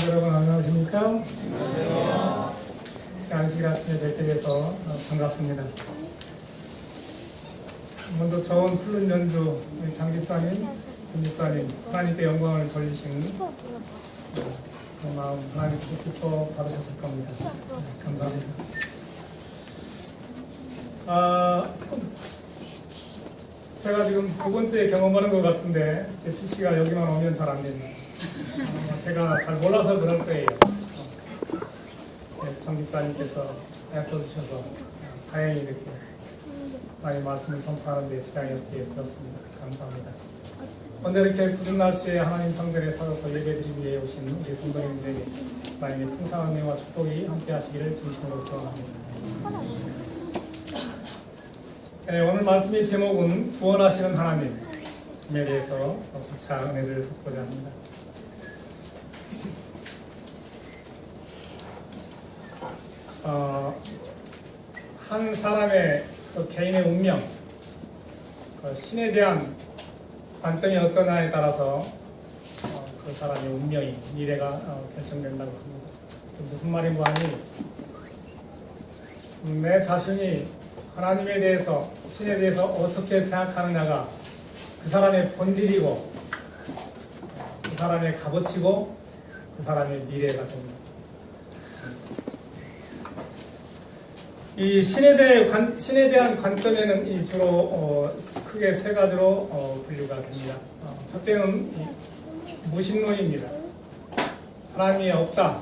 여러분 안녕하십니까? 안녕하세요. 안식일 아침에 뵙게 돼서 반갑습니다. 먼저 좋은 푸른 연주 우리 장 집사님, 전 집사님 하나님께 영광을 돌리신 그 마음 하나님께 기뻐 받으셨을 겁니다. 감사합니다. 제가 지금 두 번째 경험하는 것 같은데 제 PC가 여기만 오면 잘 안 됩니다. 제가 잘 몰라서 그럴 거예요. 정 집사님께서 애써주셔서 다행히 이렇게 많이 말씀을 선포하는 데 시간이 없게 되었습니다. 감사합니다. 오늘 이렇게 굳은 날씨에 하나님 성전에 서서 예배드리기 위해 오신 우리 성도님들에게 하나님의 풍성한 은혜와 축복이 함께 하시기를 진심으로 기원합니다. 네, 오늘 말씀의 제목은 구원하시는 하나님에 대해서 주차 은혜를 듣고자 합니다. 한 사람의 그 개인의 운명, 그 신에 대한 관점이 어떠냐에 따라서 그 사람의 운명이, 미래가 결정된다고 합니다. 무슨 말인고 하니, 내 자신이 하나님에 대해서, 신에 대해서 어떻게 생각하느냐가 그 사람의 본질이고, 그 사람의 값어치고, 그 사람의 미래가 됩니다. 이 신에 대한 관점에는 주로 크게 세 가지로 분류가 됩니다. 첫째는 무신론입니다. 하나님이 없다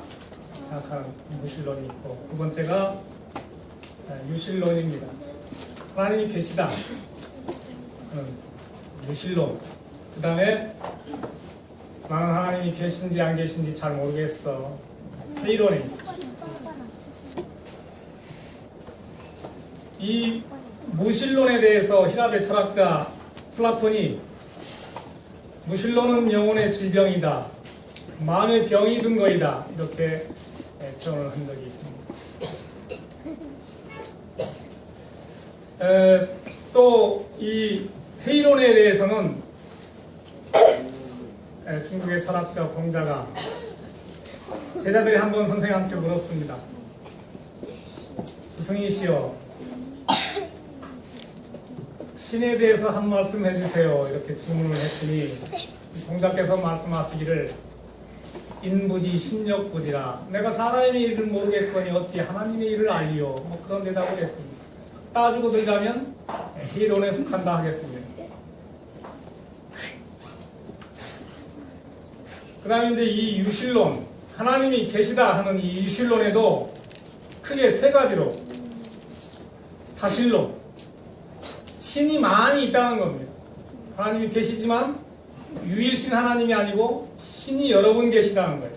생각하는 무신론이 있고, 두 번째가 유신론입니다. 하나님이 계시다 유신론. 그 다음에 나는 하나님이 계신지 안 계신지 잘 모르겠어, 회의론입니다. 이 무신론에 대해서 히라베 철학자 플라톤이 무신론은 영혼의 질병이다, 마음의 병이 든 거이다, 이렇게 표현을 한 적이 있습니다. 또 이 회의론에 대해서는 중국의 철학자 공자가 제자들이 한번 선생님한테 물었습니다. 스승이시여, 신에 대해서 한 말씀 해주세요, 이렇게 질문을 했더니 공자께서 말씀하시기를 인부지 신력부지라, 내가 사람의 일을 모르겠거니 어찌 하나님의 일을 알리요, 뭐 그런 대답을 했습니다. 따지고 들자면 회의론에 속한다 하겠습니다. 그 다음에 이제 이 유신론, 하나님이 계시다 하는 이 유신론에도 크게 세 가지로 다신론, 신이 많이 있다는 겁니다. 하나님이 계시지만 유일신 하나님이 아니고 신이 여러 분 계시다는 거예요.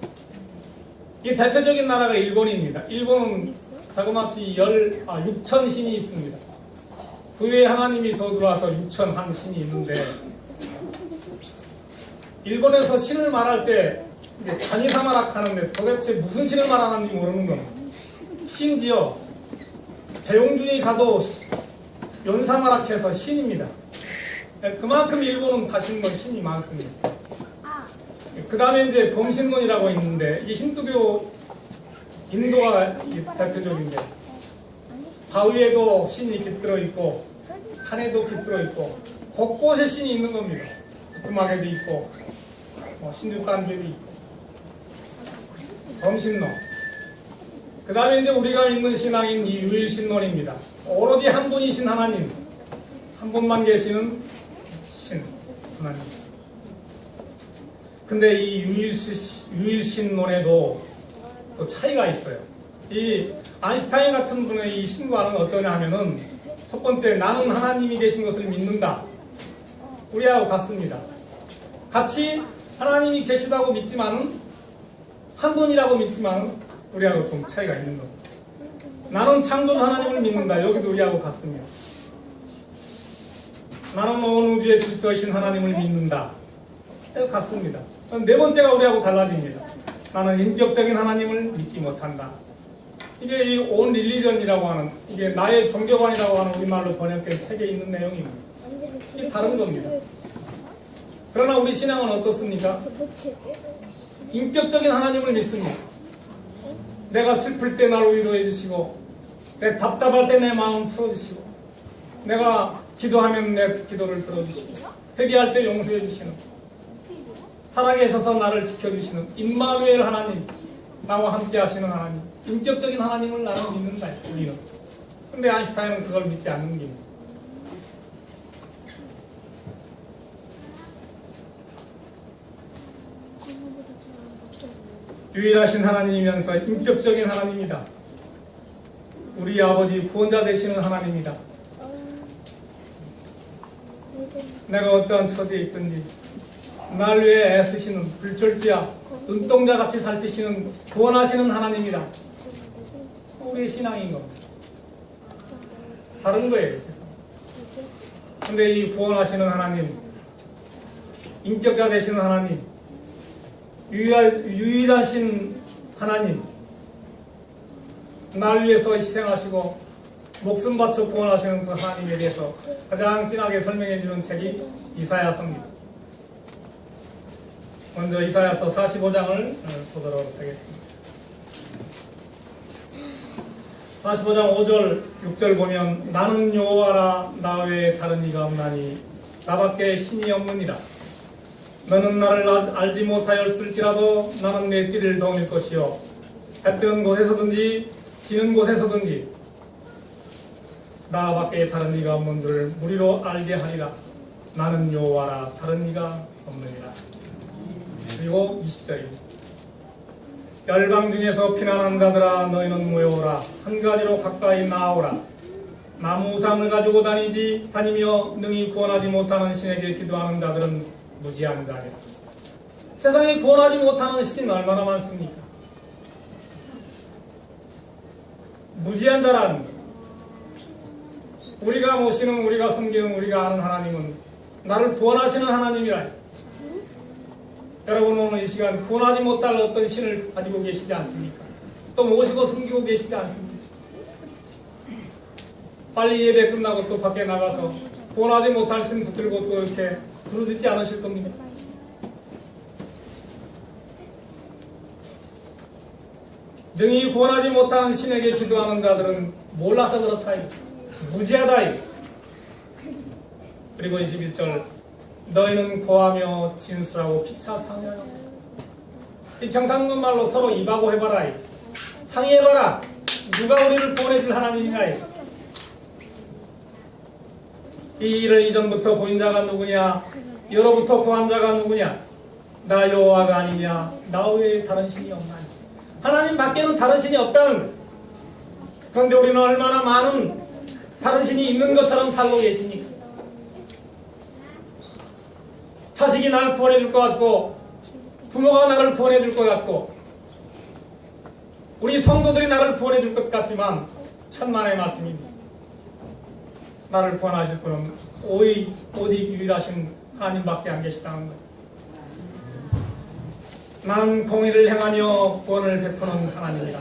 이 대표적인 나라가 일본입니다. 일본은 자그마치 6천 신이 있습니다. 그 외에 하나님이 더 들어와서 6,001 신이 있는데, 일본에서 신을 말할 때 가니사마락 하는데 도대체 무슨 신을 말하는지 모르는 겁니다. 심지어 대용준이 가도 연사마락해서 신입니다. 그만큼 일본은 다신론 신이 많습니다. 그 다음에 이제 범신론이라고 있는데, 이 힌두교, 인도가 대표적인데, 바위에도 신이 깃들어 있고, 산에도 깃들어 있고, 곳곳에 신이 있는 겁니다. 부뚜막에도 있고, 신주단계도 있고. 범신론. 그 다음에 이제 우리가 믿는 신앙인 이 유일신론입니다. 오로지 한 분이신 하나님, 한 분만 계시는 신 하나님. 근데 이 유일신론에도 또 차이가 있어요. 이 아인슈타인 같은 분의 이 신과는 어떠냐 하면은, 첫 번째, 나는 하나님이 계신 것을 믿는다. 우리하고 같습니다. 같이 하나님이 계시다고 믿지만은, 한 분이라고 믿지만은 우리하고 좀 차이가 있는 겁니다. 나는 창조주 하나님을 믿는다. 여기도 우리하고 같습니다. 나는 온 우주의 질서이신 하나님을 믿는다. 같습니다. 네 번째가 우리하고 달라집니다. 나는 인격적인 하나님을 믿지 못한다. 이게 이 온 릴리전이라고 하는, 이게 나의 종교관이라고 하는 우리말로 번역된 책에 있는 내용입니다. 이게 다른 겁니다. 그러나 우리 신앙은 어떻습니까? 인격적인 하나님을 믿습니다. 내가 슬플 때 나를 위로해 주시고, 내 답답할 때 내 마음 풀어주시고, 내가 기도하면 내 기도를 들어주시고, 회개할 때 용서해 주시는, 살아계셔서 나를 지켜주시는 임마누엘 하나님, 나와 함께 하시는 하나님, 인격적인 하나님을 나는 믿는다, 우리는. 근데 아인슈타인은 그걸 믿지 않는 겁니다. 유일하신 하나님이면서 인격적인 하나님이다. 우리 아버지 구원자 되시는 하나님이다. 내가 어떠한 처지에 있든지 날 위해 애쓰시는 불철주야 눈동자같이 살피시는 구원하시는 하나님이다. 우리의 신앙인 겁니다. 다른 거예요, 세상. 근데 이 구원하시는 하나님, 인격자 되시는 하나님, 유일하신 하나님, 날 위해서 희생하시고 목숨 바쳐 구원하시는 그 하나님에 대해서 가장 진하게 설명해 주는 책이 이사야서입니다. 먼저 이사야서 45장을 보도록 하겠습니다. 45장 5절, 6절 보면 나는 여호와라 나 외에 다른 이가 없나니 나밖에 신이 없느니라. 너는 나를 알지 못하였을지라도 나는 내 띠를 동일 것이요 해 뜨는 곳에서든지 지는 곳에서든지 나밖에 다른 이가 없는 줄을 무리로 알게 하리라. 나는 여호와라 다른 이가 없느니라. 그리고 20절입니다. 열방 중에서 피난한 자들아 너희는 모여오라. 한 가지로 가까이 나아오라. 나무 우상을 가지고 다니며 능히 구원하지 못하는 신에게 기도하는 자들은 무지한 자리라. 세상에 구원하지 못하는 신이 얼마나 많습니까? 무지한 자란 우리가 모시는, 우리가 섬기는, 우리가 아는 하나님은 나를 구원하시는 하나님이라. 여러분 오늘 이 시간 구원하지 못할 어떤 신을 가지고 계시지 않습니까? 또 모시고 섬기고 계시지 않습니까? 빨리 예배 끝나고 또 밖에 나가서 구원하지 못할 신 붙들고 또 이렇게 부르짖지 않으실 겁니다. 능히 구원하지 못하는 신에게 기도하는 자들은 몰라서 그렇다. 무지하다. 그리고 21절 너희는 고하며 진술하고 피차 상의하여. 이 정상근 말로 서로 입하고 해봐라. 상의해봐라. 누가 우리를 구원해줄 하나님인가. 이 일을 이전부터 보인 자가 누구냐? 여로부터 구한 자가 누구냐? 나 여호와가 아니냐? 나 외에 다른 신이 없나니. 하나님 밖에는 다른 신이 없다는 거예요. 그런데 우리는 얼마나 많은 다른 신이 있는 것처럼 살고 계십니까? 자식이 나를 구원해줄 것 같고, 부모가 나를 구원해줄 것 같고, 우리 성도들이 나를 구원해줄 것 같지만 천만의 말씀입니다. 나를 구원하실 분은 오직 유일하신 하나님밖에 안 계시다는 거예요. 나는 공의를 행하며 구원을 베푸는 하나님이다.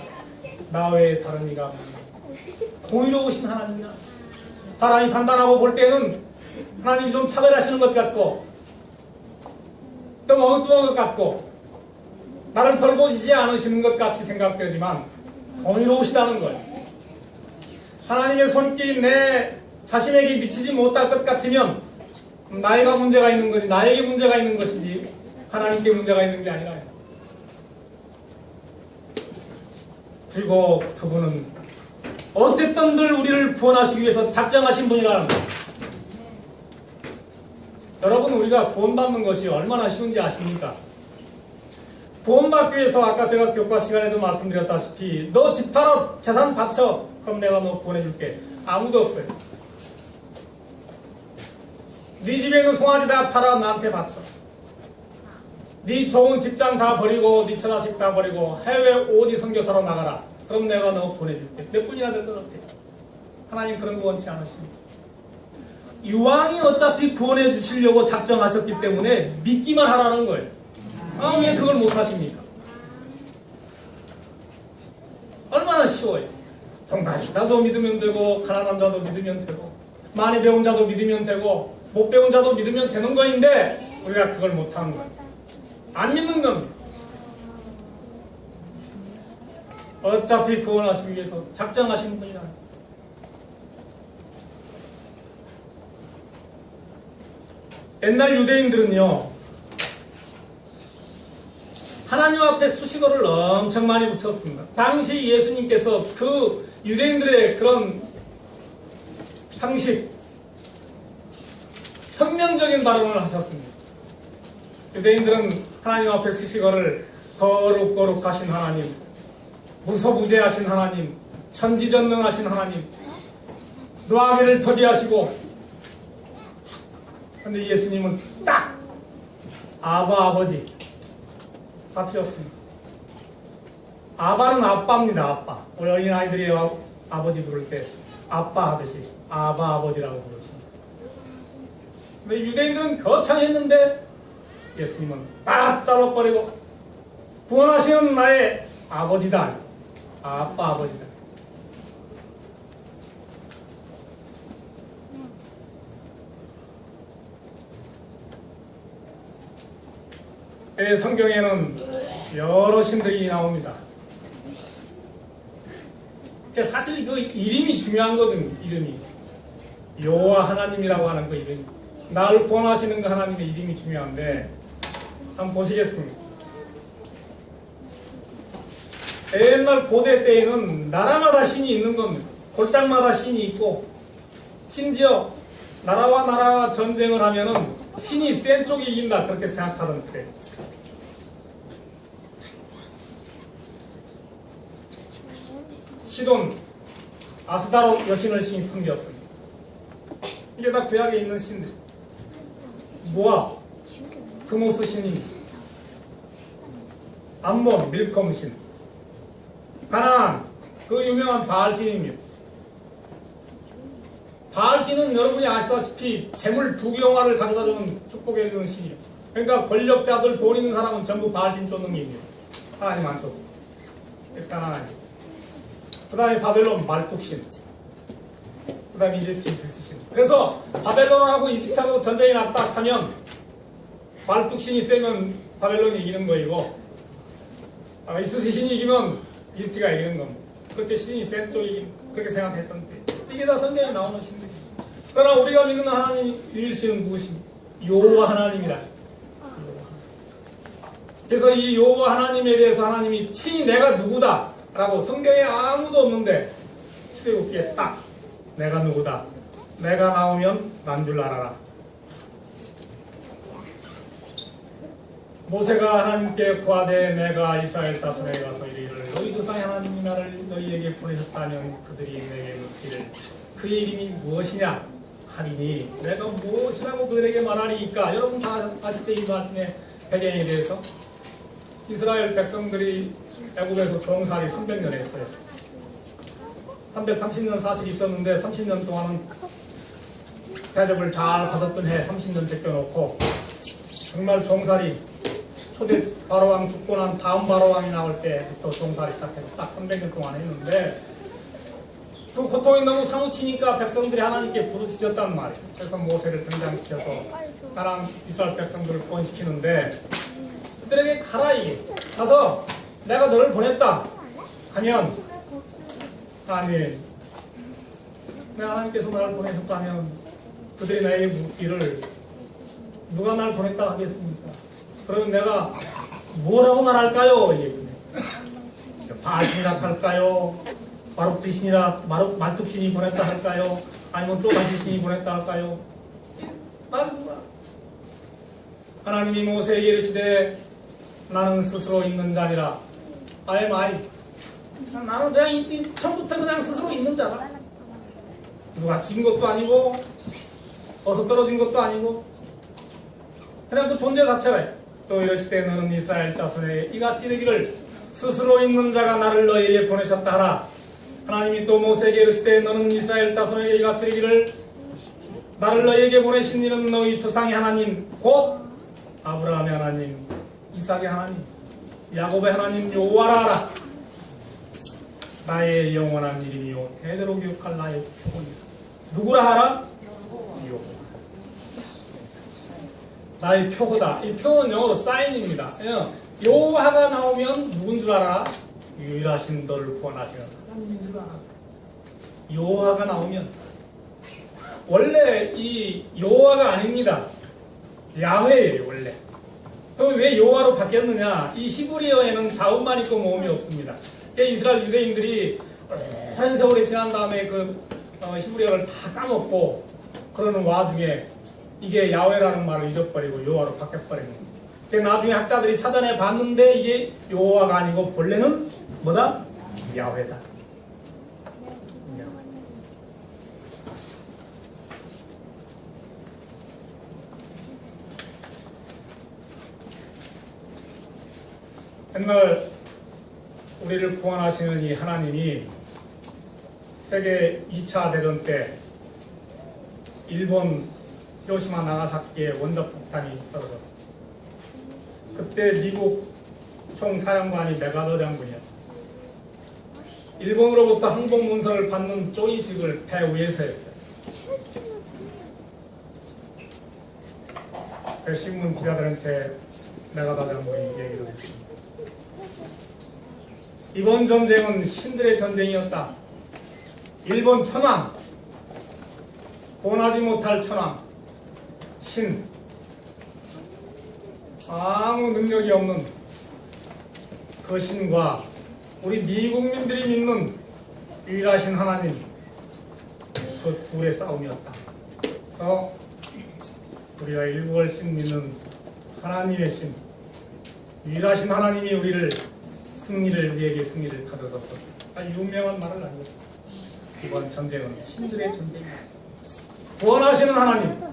나 외에 다른 이가 없느니라. 공의로우신 하나님이다. 사람이 판단하고 볼 때는 하나님이 좀 차별하시는 것 같고 좀 엉뚱한 것 같고 나를 돌보시지 않으시는 것 같이 생각되지만 공의로우시다는 거예요. 하나님의 손길이 내 자신에게 미치지 못할 것 같으면 나이가 문제가 있는 거지, 나에게 문제가 있는 것이지 하나님께 문제가 있는 게 아니라. 그리고 그분은 어쨌든 늘 우리를 구원하시기 위해서 작정하신 분이라는 거예요. 여러분, 우리가 구원받는 것이 얼마나 쉬운지 아십니까? 구원받기 위해서 아까 제가 교과 시간에도 말씀드렸다시피 너 집 팔아 재산 바쳐 그럼 내가 너 구원해줄게. 아무도 없어요. 네 집에 있는 송아지 다 팔아 나한테 바쳐. 네 좋은 직장 다 버리고 네 처자식 다 버리고 해외 어디 선교사로 나가라. 그럼 내가 너 보내줄게. 몇 분이나 될 것 같아. 하나님 그런 거 원치 않으십니다. 이왕이 어차피 구원해 주시려고 작정하셨기 때문에 믿기만 하라는 거예요. 아, 왜 그걸 못 하십니까? 얼마나 쉬워요. 정답이다도 믿으면 되고 가난한 자도 믿으면 되고 많이 배운 자도 믿으면 되고 못 배운 자도 믿으면 되는 거인데 우리가 그걸 못하는 거예요. 안 믿는 겁니다. 어차피 구원하시기 위해서 작정하신 분이다. 옛날 유대인들은요, 하나님 앞에 수식어를 엄청 많이 붙였습니다. 당시 예수님께서 그 유대인들의 그런 상식, 혁명적인 발언을 하셨습니다. 유대인들은 하나님 앞에 수식어를 거룩거룩하신 하나님, 무소부재하신 하나님, 천지전능하신 하나님, 노하기를 더디하시고, 근데 예수님은 딱 아바 아버지 다 필요했습니다. 아바는 아빠입니다. 아빠. 우리 어린아이들이 아버지 부를 때 아빠 하듯이 아바 아버지라고 부르십니다. 근데 유대인들은 거창했는데 예수님은 딱 잘라버리고 구원하시는 나의 아버지다. 아빠 아버지다. 성경에는 여러 신들이 나옵니다. 사실 그 이름이 중요한 거든. 이름이 여호와 하나님이라고 하는 그 이름이, 나를 구원하시는 그 하나님의 이름이 중요한데, 한번 보시겠습니다. 옛날 고대 때에는 나라마다 신이 있는 겁니다. 골장마다 신이 있고, 심지어 나라와 나라와 전쟁을 하면은 신이 센 쪽이 이긴다 그렇게 생각하던 때, 시돈, 아스다롯 여신을 신이 섬겼습니다. 이게 다 구약에 있는 신들. 모압, 그모스 신입니다. 암몬, 밀컴 신. 가나안, 그 유명한 바알 신입니다. 바알 신은 여러분이 아시다시피 재물 두경화를 가져다주는 축복해주는 신이에요. 그러니까 권력자들, 돈 있는 사람은 전부 바알 신 쫓는입니다. 하나님 안 쫓고. 일단 하나님. 그 다음에 바벨론 말뚝신, 그 다음에 이집트 이스신. 그래서 바벨론하고 이집트하고 전쟁이 났다 하면 말뚝신이 세면 바벨론이 이기는 거이고, 이스신이 이기면 이집트가 이기는 겁니다. 그렇게 신이 센 쪽이 그렇게 생각했던 때, 이게 다 성경에 나오는 신들이죠. 그러나 우리가 믿는 하나님 유일신은 누구십니까? 여호와 하나님이다. 그래서 이 여호와 하나님에 대해서 하나님이 친히 내가 누구다 라고, 성경에 아무도 없는데 출애굽기에 딱 내가 누구다, 내가 나오면 난 줄 알아라. 모세가 하나님께 구하되 내가 이스라엘 자손에게 가서 이르기를 너희 조상의 하나님이 나를 너희에게 보내셨다면 그들이 내게 묻기를 그의 이름이 무엇이냐 하리니 내가 무엇이라고 그들에게 말하리이까. 여러분 다 아시죠? 이 말씀의 배경에 대해서. 이스라엘 백성들이 애굽에서 종살이 300년 했어요. 330년 사실 있었는데 30년 동안은 대접을 잘 받았던 해 30년 제껴놓고 정말 종살이, 초대 바로왕 죽고 난 다음 바로왕이 나올 때부터 종살이 시작해서 딱 300년 동안 했는데, 그 고통이 너무 사무치니까 백성들이 하나님께 부르짖었단 말이에요. 그래서 모세를 등장시켜서 가나안 이스라엘 백성들을 구원시키는데, 그들에게 가라, 이게 가서 내가 너를 보냈다 하면, 하나님, 내가 하나님께서 나를 보내셨다면 그들이 나에게 묻기를 누가 날 보냈다 하겠습니까? 그러면 내가 뭐라고 말할까요? 이게 바알신이라 할까요? 마룩드신이라 말뚝신이 보냈다 할까요? 아니면 쪼다신이 보냈다 할까요? 난 누가? 하나님이 모세에게 이르시되 나는 스스로 있는 자니라. I am. 나는 그냥 처음부터 그냥 스스로 있는 자다. 누가 진 것도 아니고 어서 떨어진 것도 아니고 그냥 그 존재 자체가. 또 이르시되 너는 이스라엘 자손에게 이같이 이르기를 스스로 있는 자가 나를 너희에게 보내셨다 하라. 하나님이 또 모세에게 이르시되 너는 이스라엘 자손에게 이같이 이르기를 나를 너희에게 보내신 이는 너희 조상의 하나님 곧 아브라함의 하나님, 이삭의 하나님, 야곱의 하나님 여호와라 하라. 나의 영원한 이름이요 대대로 기억할 나의 표본이다. 누구라 하라? 여호와. 나의 표고다. 이 표는 영어로 사인입니다. 여호와가 나오면 누군 줄 알아? 유일하신 너를 구원하시는 하나님인 줄 알아. 여호와가 나오면 원래 이 여호와가 아닙니다. 야훼예요 원래. 그럼 왜 여호와로 바뀌었느냐? 이 히브리어에는 자음만 있고 모음이 없습니다. 이스라엘 유대인들이 오랜 세월이 지난 다음에 그 히브리어를 다 까먹고 그러는 와중에 이게 야훼라는 말을 잊어버리고 여호와로 바뀌어버린 거예요. 나중에 학자들이 찾아내 봤는데 이게 여호와가 아니고 본래는 뭐다? 야훼다. 옛날 우리를 구원하시는 이 하나님이 세계 2차 대전 때 일본 히로시마 나가사키에 원적 폭탄이 떨어졌어요. 그때 미국 총사령관이 메가더 장군이었어요. 일본으로부터 항복 문서를 받는 조이식을 배 위에서 했어요. 그 신문 기자들한테 메가더 장군이 얘기를 했습니다. 이번 전쟁은 신들의 전쟁이었다. 일본 천황, 원하지 못할 천황, 신, 아무 능력이 없는 그 신과 우리 미국민들이 믿는 유일하신 하나님, 그 둘의 싸움이었다. 그래서 우리가 일국을 신 믿는 하나님의 신, 유일하신 하나님이 우리에게 승리를 가져줬다. 유명한 말은 아니었다. 이번 전쟁은 신들의 전쟁이다. 구원하시는 하나님.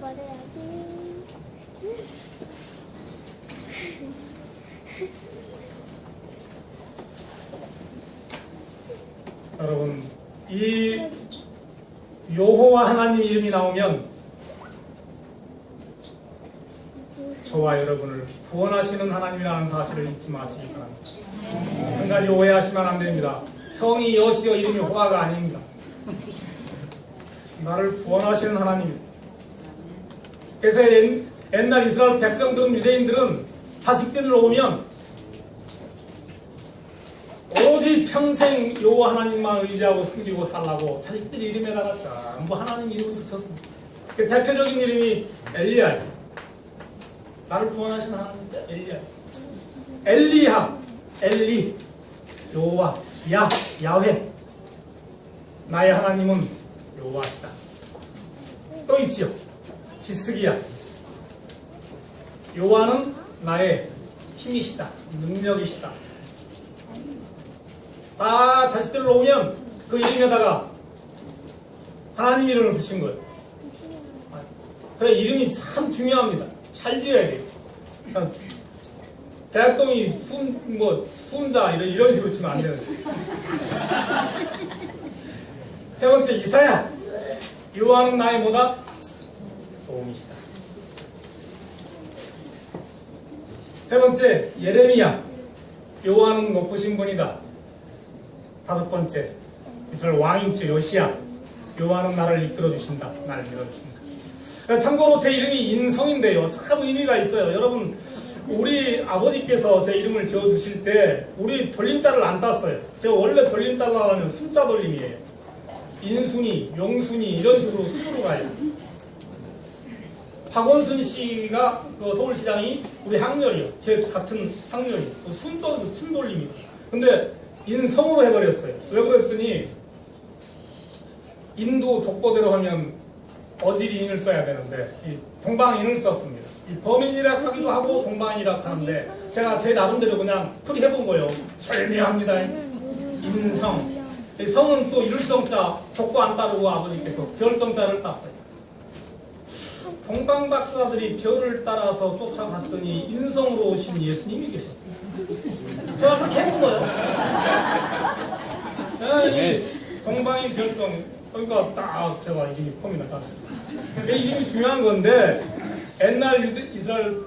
여러분, 이 여호와 하나님 이름이 나오면 저와 여러분을 구원하시는 하나님이라는 사실을 잊지 마시기 바랍니다. 한 가지 오해하시면 안 됩니다. 성이 여시여 이름이 호아가 아닙니다. 나를 구원하시는 하나님입니다. 그래서 옛날 이스라엘 백성들은, 유대인들은 자식들을 오면 오직 평생 여호와 하나님만 의지하고 숨기고 살라고 자식들 이름에다가 전부 하나님 이름을 붙였습니다. 그 대표적인 이름이 엘리야예요. 나를 구원하시는 하나님 엘리야. 엘리야, 엘리, 여호와, 야훼. 나의 하나님은 여호와시다. 또 있지요. 히스기야. 여호와는 나의 힘이시다. 능력이시다. 다 자식들을 오면 그 이름에다가 하나님 이름을 붙인 거예요. 그래, 이름이 참 중요합니다. 잘 지어야 돼요. 대학동이 순자 이런 식으로 치면 안 되는데. 세 번째, 이사야. 여호와는 나의 뭐다? 도움이시다. 세 번째, 예레미야. 여호와는 높으신 분이다. 다섯 번째, 이스라엘 왕이죠. 요시야. 여호와는 나를 이끌어 주신다. 나를 밀어 주신다. 참고로 제 이름이 인성인데요. 참 의미가 있어요. 여러분, 우리 아버지께서 제 이름을 지어주실 때 우리 돌림자를 안 땄어요. 제가 원래 돌림자를 하면 숫자 돌림이에요. 인순이, 용순이 이런 식으로 수로 가요. 박원순 씨가 그 서울시장이 우리 학렬이요. 제 같은 학렬이. 순 돌림이에요. 근데 인성으로 해버렸어요. 왜 그랬더니 인도 족보대로 하면 어지리인을 써야 되는데 이 동방인을 썼습니다. 이 범인이라 하기도 하고 동방인이라 하는데 제가 제 나름대로 그냥 풀이해본 거예요. 절묘합니다. 인성. 성은 또 일성자 족보 안 따르고 아버지께서 별성자를 땄어요. 동방박사들이 별을 따라서 쫓아갔더니 인성으로 오신 예수님이 계셨어요. 제가 그렇게 해본 거예요. 동방인 별성, 그러니까 딱 제가 이름이 폼이나 땄어요. 내 이름이 중요한 건데 옛날 이스라엘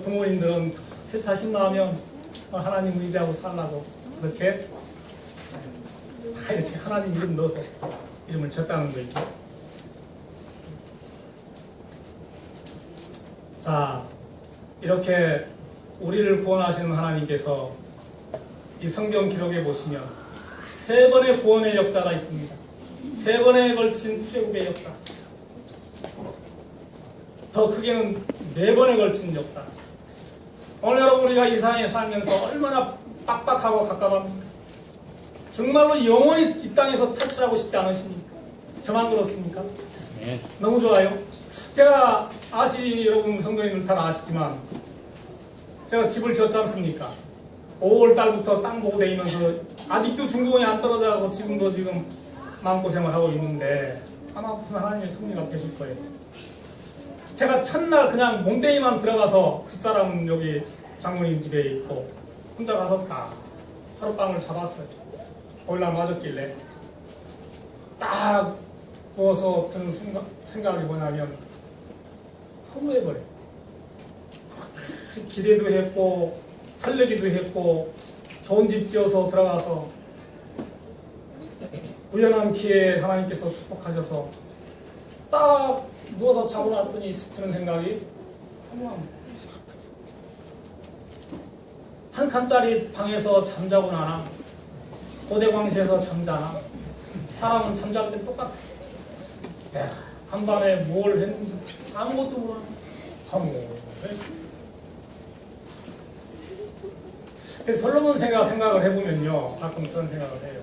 부모님들은 자식 낳으면 하나님 의지하고 살라고 그렇게 다 이렇게 하나님 이름 넣어서 이름을 졌다는 거 있죠. 자, 이렇게 우리를 구원하시는 하나님께서 이 성경 기록에 보시면 3번의 구원의 역사가 있습니다. 3번에 걸친 출애굽의 역사. 더 크게는 4번에 걸친 역사. 오늘 여러분 우리가 이 세상에 살면서 얼마나 빡빡하고 갑갑합니까? 정말로 영원히 이 땅에서 탈출하고 싶지 않으십니까? 저만 그렇습니까? 네. 너무 좋아요. 제가 여러분 성도님들 다 아시지만 제가 집을 지었지 않습니까? 5월 달부터 땅 보고 다니면서 아직도 중도원이 안 떨어져서 지금도 지금 마음고생을 하고 있는데 아마 무슨 하나님의 섭리가 계실 거예요. 제가 첫날 그냥 몽댕이만 들어가서 집사람은 여기 장모님 집에 있고 혼자 가서 딱 하룻밤을 잡았어요. 보일러 맞았길래 딱 누워서 드는 생각이 뭐냐면 허무해버려. 기대도 했고 설레기도 했고 좋은 집 지어서 들어가서 우연한 기회에 하나님께서 축복하셔서 딱 누워서 자고 났더니 드는 생각이 허무합니다. 한 칸짜리 방에서 잠자고 나나 고대광시에서 잠자나 사람은 잠잘 때 똑같아. 한밤에 뭘 했는지 아무것도 몰라. 솔로몬 생각을 해보면요, 가끔 그런 생각을 해요.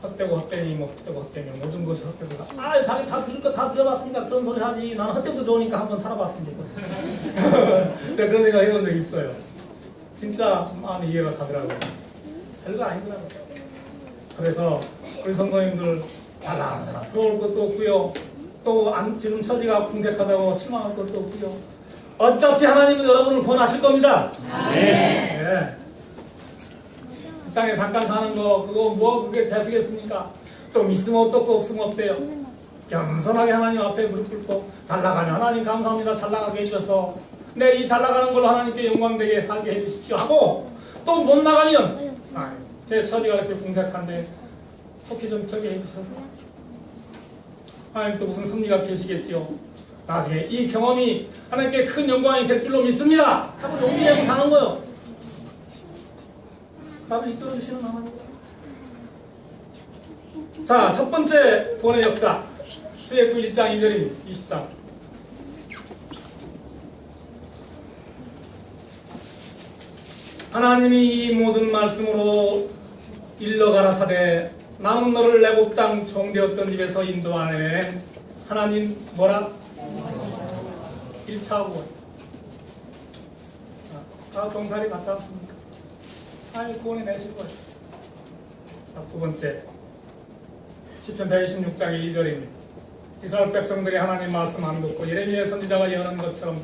헛되고 헛되니 뭐 헛되고 헛되면 모든 것이 헛되고 자기 다 들을 거 다 들어봤으니까 그런 소리 하지. 나는 헛되도 좋으니까 한번 살아봤으니까. 그런 생각 해본 적 있어요. 진짜 마음이 이해가 가더라고요. 별거 아니더라고요. 그래서 우리 성도님들 잘나가는 사람 부러울 것도 없고요. 또 지금 처지가 궁색하다고 실망할 것도 없고요. 어차피 하나님은 여러분을 구원하실 겁니다. 네. 네. 이 땅에 잠깐 사는 거 그거 뭐 그게 대수겠습니까? 또 있으면 어떻고 없으면 없대요. 겸손하게 하나님 앞에 무릎 꿇고 잘 나가는 하나님 감사합니다. 잘 나가게 해주셔서 네, 이 잘 나가는 걸로 하나님께 영광되게 살게 해주십시오 하고 또 못 나가면 제 처지가 이렇게 궁색한데 커피 좀 켜게 해주셔서 하나님 또 무슨 섭리가 계시겠지요. 나중에 이 경험이 하나님께 큰 영광이 될 줄로 믿습니다. 자꾸 용기 내고 사는 거요. 나를 이끌어주시는 하나님. 자, 첫 번째 구원의 역사 출애굽 1장 2절입니다. 20장. 하나님이 이 모든 말씀으로 일러 가라사대 나는 너를 애굽 땅 종되었던 집에서 인도하네. 하나님 뭐라? 1차 구원. 다 동살이 같지 않습니까? 하나님 구원해 내실 거예요. 자, 두 번째 시편 126장 2절입니다. 이스라엘 백성들이 하나님 말씀 안 듣고 예레미야 선지자가 여는 것처럼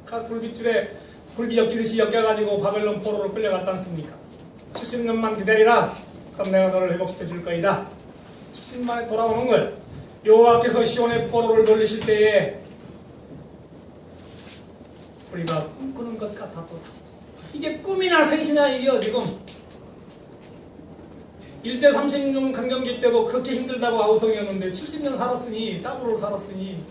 각 굴빗줄에 굴비 엮이듯이 엮여가지고 바벨론 포로로 끌려갔지 않습니까? 70년만 기다리라. 그럼 내가 너를 회복시켜 줄 거이다. 70만에 돌아오는 걸 여호와께서 시온의 포로를 돌리실 때에 우리가 꿈꾸는 것 같아도 이게 꿈이냐 생시냐 이게요. 지금 일제 36년 강점기 때도 그렇게 힘들다고 아우성이었는데 70년 살았으니 땅으로 살았으니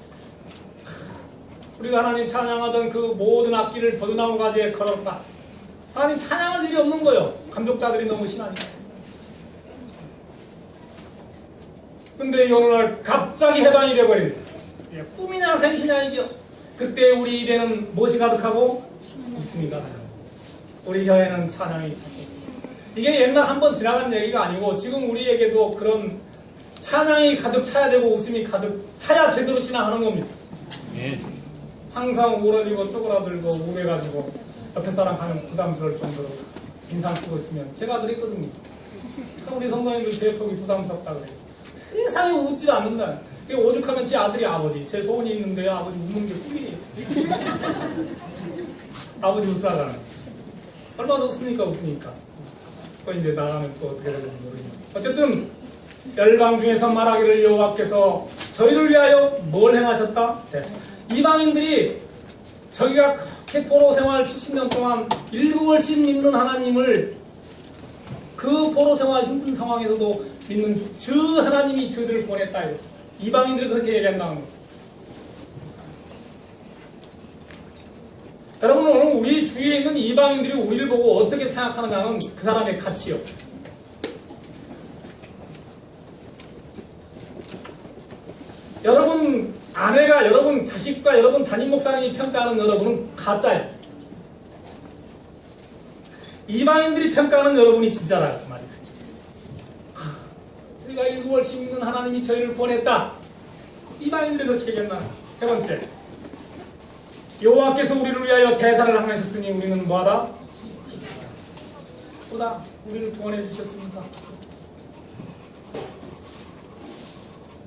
우리가 하나님 찬양하던 그 모든 악기를 버드나무 가지에 걸었다. 하나님 찬양할 일이 없는 거예요. 감독자들이 너무 심하니까. 근데 어느 날 갑자기 해방이 돼버린 꿈이냐 생시냐 이게 그때 우리 입에는 무엇이 가득하고 웃음이 가득하고 우리 혀에는 찬양이 차고 이게 옛날 한번 지나간 얘기가 아니고 지금 우리에게도 그런 찬양이 가득 차야 되고 웃음이 가득 차야 제대로 신앙하는 겁니다. 네. 항상 우러지고 쪼그라들고 우매가지고 옆에 사람 가면 부담스러울 정도로 인상 쓰고 있으면 제가 그랬거든요. 우리 성도님들 제 속이 부담스럽다 그래요. 세상에 웃지 않는다. 오죽하면 제 아들이 아버지 제 소원이 있는데 아버지 웃는 게 꿈이에요. 아버지 웃으라잖아요. 얼마나 웃습니까 웃으니까. 또 이제 나가면 또 어떻게 되는지 모르겠네요. 어쨌든 열방 중에서 말하기를 여호와께서 저희를 위하여 뭘 행하셨다? 네. 이방인들이 저희가 그렇게 포로 생활 70년 동안 일국을 믿는 하나님을 그 포로 생활 힘든 상황에서도 믿는 저 하나님이 저들을 보냈다. 이방인들이 그렇게 얘기한다는 거예요. 여러분, 오늘 우리 주위에 있는 이방인들이 우리를 보고 어떻게 생각하느냐는 그 사람의 가치요. 여러분 아내가 여러분 자식과 여러분 담임 목사님이 평가하는 여러분은 가짜예요. 이방인들이 평가하는 여러분이 진짜라고 말이에요. 우리가 일구월심 있는 하나님이 저희를 보냈다. 이방인들이 그렇게 얘기했나? 세 번째, 여호와께서 우리를 위하여 대사를 행하셨으니 우리는 뭐하다? 보다 우리를 구원해 주셨습니다.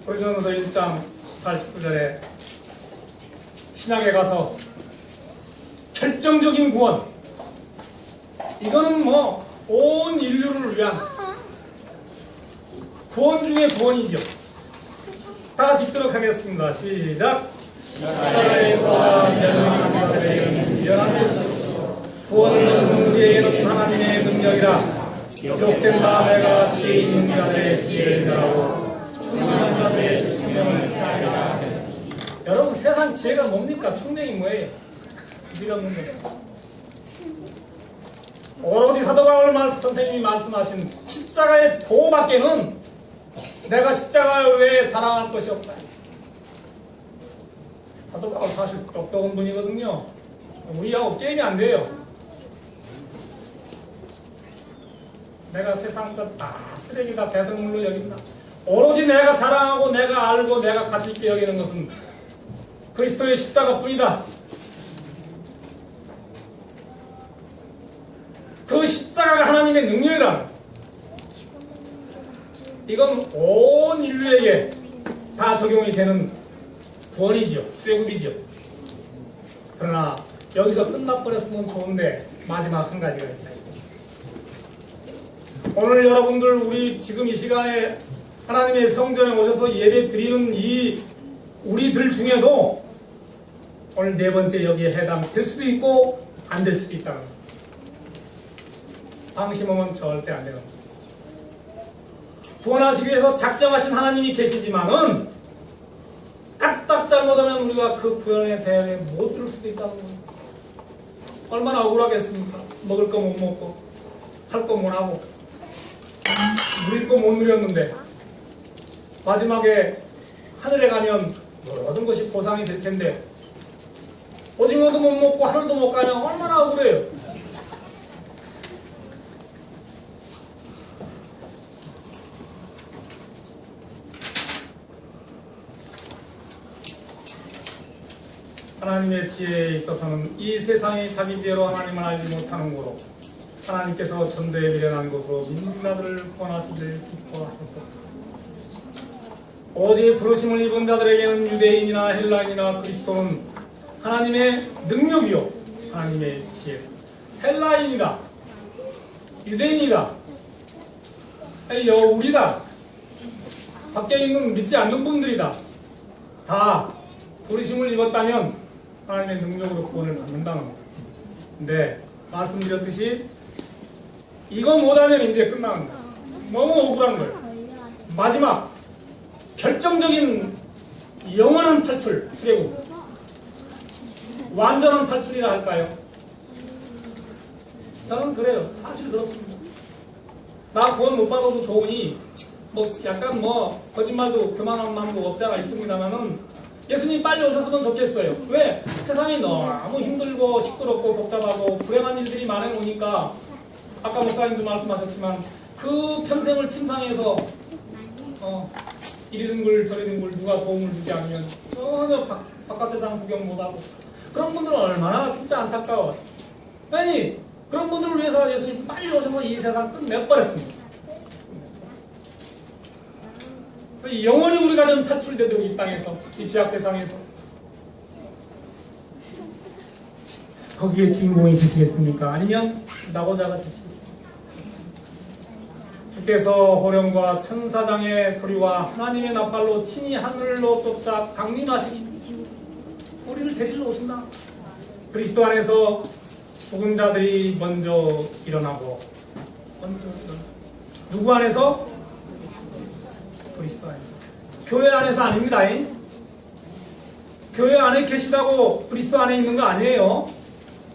고린도전서 1장 18, 19절에 신약에 가서 결정적인 구원, 이거는 뭐 온 인류를 위한 구원 중의 구원이죠. 다 같이 읽도록 하겠습니다. 시작. 십자가의 보다 멸망한 자들에게는 미련한 것이요 구원은 우리에게는 하나님의 능력이라. 기록된 바 내가 지혜 있는 자들의 지혜를 멸하고 총명한 자들의 총명을 피하리라 했습니다. 여러분, 세상 지혜가 뭡니까? 총명이 뭐예요? 지혜가 없는 거죠. 오로지 사도 바울 선생님이 말씀하신 십자가의 도밖에는 내가 십자가 외에 자랑할 것이 없다. 사도 바울 사실 똑똑한 분이거든요. 우리하고 게임이 안 돼요. 내가 세상 것 다 쓰레기다, 배설물로 여긴다. 오로지 내가 자랑하고 내가 알고 내가 가치 있게 여기는 것은 그리스도의 십자가뿐이다. 그 십자가가 하나님의 능력이라. 이건 온 인류에게 다 적용이 되는 구원이지요. 수혜국이지요. 그러나 여기서 끝나버렸으면 좋은데 마지막 한 가지가 있다. 오늘 여러분들 우리 지금 이 시간에 하나님의 성전에 오셔서 예배 드리는 이 우리들 중에도 오늘 네 번째 여기에 해당될 수도 있고 안 될 수도 있다는 거예요. 방심하면 절대 안 되는 거예요. 구원하시기 위해서 작정하신 하나님이 계시지만은 까딱 잘못하면 우리가 그 구원에 대해 못 들을 수도 있다는 거예요. 얼마나 억울하겠습니까? 먹을 거 못 먹고 할 거 못 하고 누릴 거 못 누렸는데 마지막에 하늘에 가면 모든 것이 보상이 될 텐데 오징어도 못 먹고 하늘도 못 가면 얼마나 억울해요. 하나님의 지혜에 있어서는 이 세상이 자기 지혜로 하나님을 알지 못하는 거로 하나님께서 전도에 미련한 것으로 민자들을 구원하시기를 기뻐하셨다. 오직 부르심을 입은 자들에게는 유대인이나 헬라인이나 그리스도는 하나님의 능력이요 하나님의 지혜. 헬라인이다, 유대인이다, 여우리다, 밖에 있는 믿지 않는 분들이다. 다 부르심을 입었다면 하나님의 능력으로 구원을 받는다는 거예요. 근데 말씀드렸듯이 이거 못하면 이제 끝나는 거예요. 너무 억울한 거예요. 마지막 결정적인 영원한 탈출, 수레국, 완전한 탈출이라 할까요? 저는 그래요. 사실 그렇습니다. 나 구원 못 받아도 좋으니 뭐 약간 뭐 거짓말도 그만한 뭐 업자가 있습니다만은 예수님 빨리 오셨으면 좋겠어요. 왜? 세상이 너무 힘들고 시끄럽고 복잡하고 불행한 일들이 많아오니까 아까 목사님도 말씀하셨지만 그 평생을 침상에서 이리 든글 저리 든글 누가 도움을 주지 않으면 전혀 바깥 세상 구경 못하고 그런 분들은 얼마나 진짜 안타까워. 아니 그런 분들을 위해서 예수님 빨리 오셔서 이 세상 끝내버렸습니다. 영원히 우리가 좀 탈출되도록 이 땅에서, 이 지약 세상에서 거기에 주인공이 되시겠습니까? 아니면 나고자가 되시겠습니까? 주께서 호령과 천사장의 소리와 하나님의 나팔로 친히 하늘로 쫓아 강림하시니 우리를 데리러 오신다. 그리스도 안에서 죽은 자들이 먼저 일어나고 누구 안에서? 그리스도 안에서. 교회 안에서 아닙니다. 교회 안에 계시다고 그리스도 안에 있는 거 아니에요.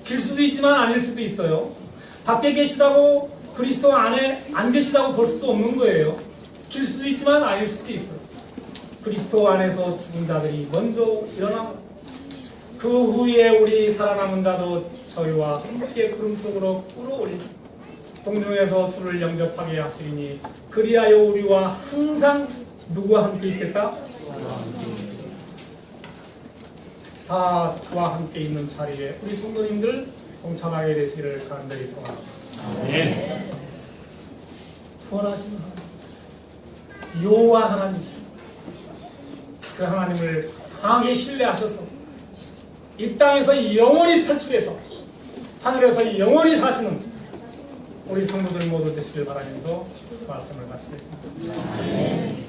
길 수도 있지만 아닐 수도 있어요. 밖에 계시다고 그리스도 안에 안 계시다고 볼 수도 없는 거예요. 길 수도 있지만 아닐 수도 있어요. 그리스도 안에서 죽은 자들이 먼저 일어나 그 후에 우리 살아남은 자도 저희와 함께 구름 속으로 끌어올리고 동중에서 주를 영접하게 하시리니 그리하여 우리와 항상 누구와 함께 있겠다? 다 주와 함께 있는 자리에 우리 성도님들 동참하게 되시기를 간절히 소원합니다. 네. 소원하시는 하나님, 여호와 하나님이시죠. 그 하나님을 강하게 신뢰하셔서 이 땅에서 영원히 탈출해서 하늘에서 영원히 사시는 우리 성도들 모두 되시길 바라면서 말씀을 마치겠습니다.